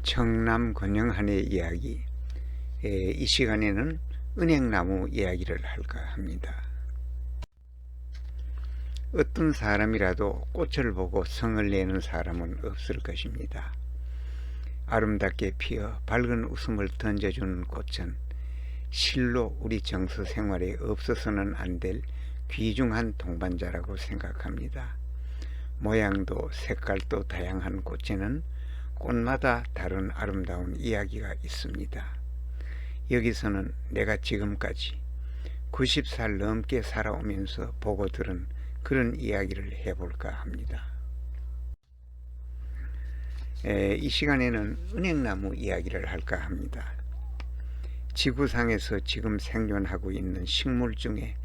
청남 권영한의 이야기, 이 시간에는 은행나무 이야기를 할까 합니다. 어떤 사람이라도 꽃을 보고 성을 내는 사람은 없을 것입니다. 아름답게 피어 밝은 웃음을 던져주는 꽃은 실로 우리 정서 생활에 없어서는 안 될 귀중한 동반자라고 생각합니다. 모양도 색깔도 다양한 꽃에는 꽃마다 다른 아름다운 이야기가 있습니다. 여기서는 내가 지금까지 90살 넘게 살아오면서 보고 들은 그런 이야기를 해볼까 합니다. 이 시간에는 은행나무 이야기를 할까 합니다. 지구상에서 지금 생존하고 있는 식물 중에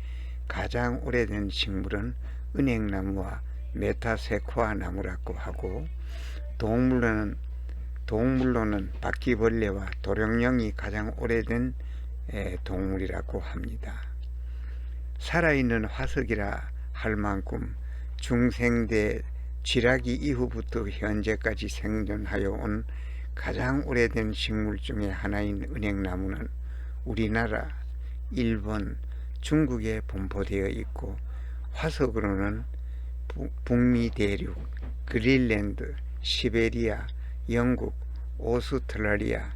가장 오래된 식물은 은행나무와 메타세코아 나무라고 하고, 동물로는 바퀴벌레와 도룡령이 가장 오래된 동물이라고 합니다. 살아있는 화석이라 할 만큼 중생대 쥐라기 이후부터 현재까지 생존하여 온 가장 오래된 식물 중에 하나인 은행나무는 우리나라, 일본, 중국에 분포되어 있고, 화석으로는 북미 대륙, 그린랜드, 시베리아, 영국, 오스트랄리아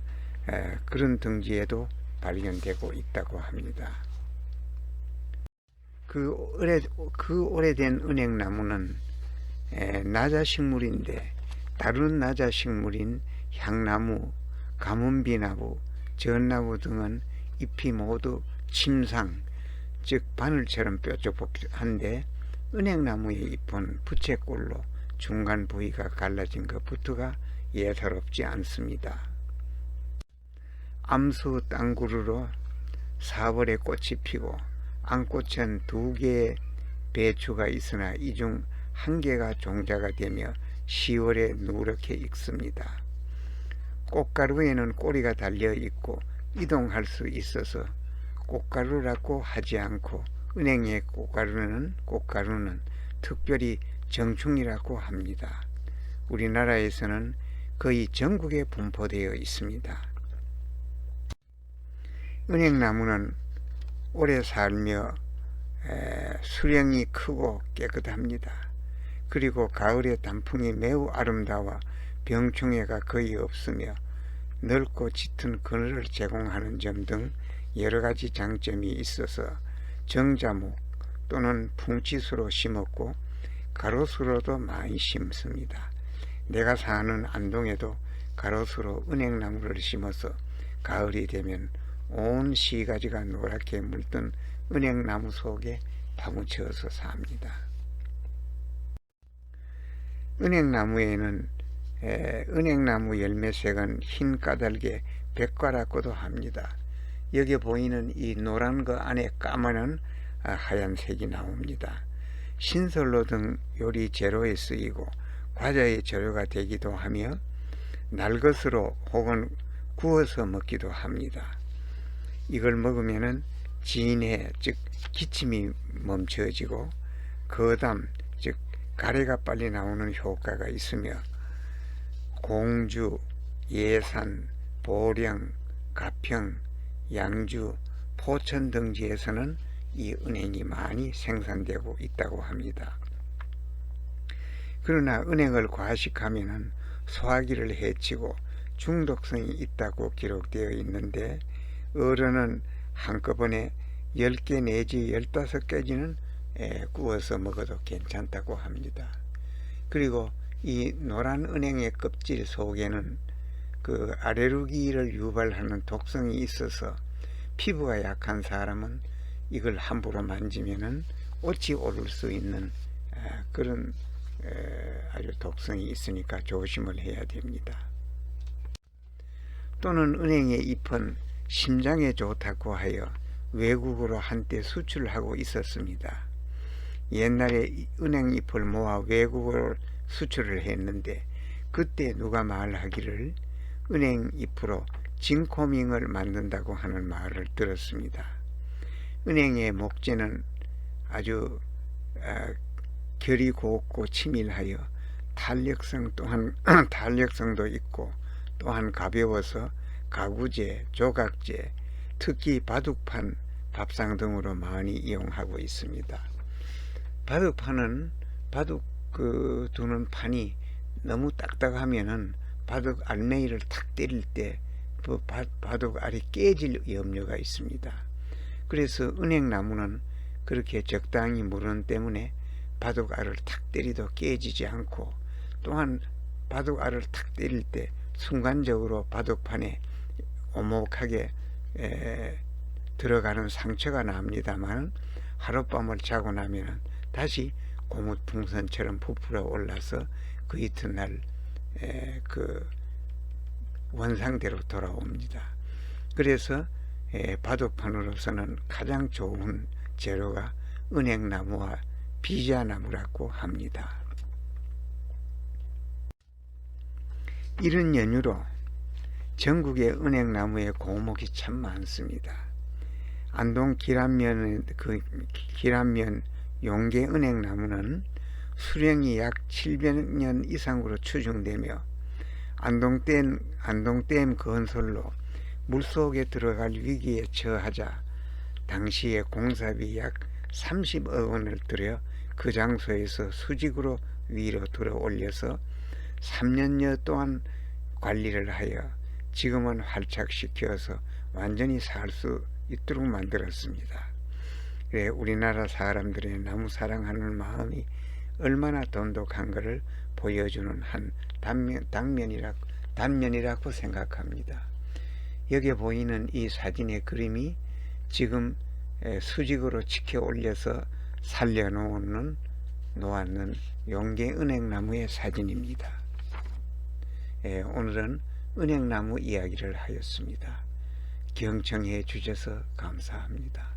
그런 등지에도 발견되고 있다고 합니다. 그 오래된 은행나무는 나자식물인데, 다른 나자식물인 향나무, 가문비나무, 전나무 등은 잎이 모두 침상, 즉 바늘처럼 뾰족한데, 은행나무의 잎은 부채꼴로 중간 부위가 갈라진 것부터가 예사롭지 않습니다. 암수 땅구르로 4월에 꽃이 피고 앙꽃은 2개의 배추가 있으나 이 중 1개가 종자가 되며 10월에 누렇게 익습니다. 꽃가루에는 꼬리가 달려 있고 이동할 수 있어서 꽃가루라고 하지 않고, 은행의 꽃가루는 특별히 정충이라고 합니다. 우리나라에서는 거의 전국에 분포되어 있습니다. 은행나무는 오래 살며 수령이 크고 깨끗합니다. 그리고 가을에 단풍이 매우 아름다워 병충해가 거의 없으며 넓고 짙은 그늘을 제공하는 점 등 여러가지 장점이 있어서 정자목 또는 풍치수로 심었고 가로수로도 많이 심습니다. 내가 사는 안동에도 가로수로 은행나무를 심어서 가을이 되면 온 시가지가 노랗게 물든 은행나무 속에 파묻혀서 삽니다. 은행나무에는 은행나무 열매색은 흰 까닭에 백과라고도 합니다. 여기 보이는 이 노란 거 안에 까마는 하얀색이 나옵니다. 신설로 등 요리 재료에 쓰이고 과자의 재료가 되기도 하며 날것으로 혹은 구워서 먹기도 합니다. 이걸 먹으면은 진해, 즉 기침이 멈춰지고 거담, 즉 가래가 빨리 나오는 효과가 있으며 공주, 예산, 보령, 가평, 양주, 포천 등지에서는 이 은행이 많이 생산되고 있다고 합니다. 그러나 은행을 과식하면 소화기를 해치고 중독성이 있다고 기록되어 있는데, 어른은 한꺼번에 10개 내지 15개지는 구워서 먹어도 괜찮다고 합니다. 그리고 이 노란 은행의 껍질 속에는 그 알레르기를 유발하는 독성이 있어서 피부가 약한 사람은 이걸 함부로 만지면은 옷이 오를 수 있는 그런 아주 독성이 있으니까 조심을 해야 됩니다. 또는 은행의 잎은 심장에 좋다고 하여 외국으로 한때 수출하고 있었습니다. 옛날에 은행잎을 모아 외국으로 수출을 했는데, 그때 누가 말하기를 은행잎으로 진코밍을 만든다고 하는 말을 들었습니다. 은행의 목재는 아주 결이 곱고 치밀하여 탄력성도 있고 또한 가벼워서 가구재, 조각재, 특히 바둑판, 밥상 등으로 많이 이용하고 있습니다. 바둑판은 바둑 두는 판이 너무 딱딱하면은 바둑 알맹이를 탁 때릴 때 그 바둑 알이 깨질 염려가 있습니다. 그래서 은행나무는 그렇게 적당히 무른 때문에 바둑 알을 탁 때리도 깨지지 않고, 또한 바둑 알을 탁 때릴 때 순간적으로 바둑판에 오목하게 들어가는 상처가 납니다만, 하룻밤을 자고 나면 다시 고무풍선처럼 부풀어 올라서 그 이튿날 그 원상대로 돌아옵니다. 그래서 바둑판으로서는 가장 좋은 재료가 은행나무와 비자나무라고 합니다. 이런 연유로 전국의 은행나무의 고목이 참 많습니다. 안동 기란면 용계 은행나무는 수령이 약 700년 이상으로 추정되며, 안동댐 건설로 물속에 들어갈 위기에 처하자 당시에 공사비 약 30억 원을 들여 그 장소에서 수직으로 위로 들어 올려서 3년여 동안 관리를 하여 지금은 활착시켜서 완전히 살 수 있도록 만들었습니다. 그래, 우리나라 사람들의 나무 사랑하는 마음이 얼마나 돈독한 것을 보여주는 한 단면이라고 생각합니다. 여기에 보이는 이 사진의 그림이 지금 수직으로 치켜 올려서 살려놓는 용계 은행나무의 사진입니다. 오늘은 은행나무 이야기를 하였습니다. 경청해 주셔서 감사합니다.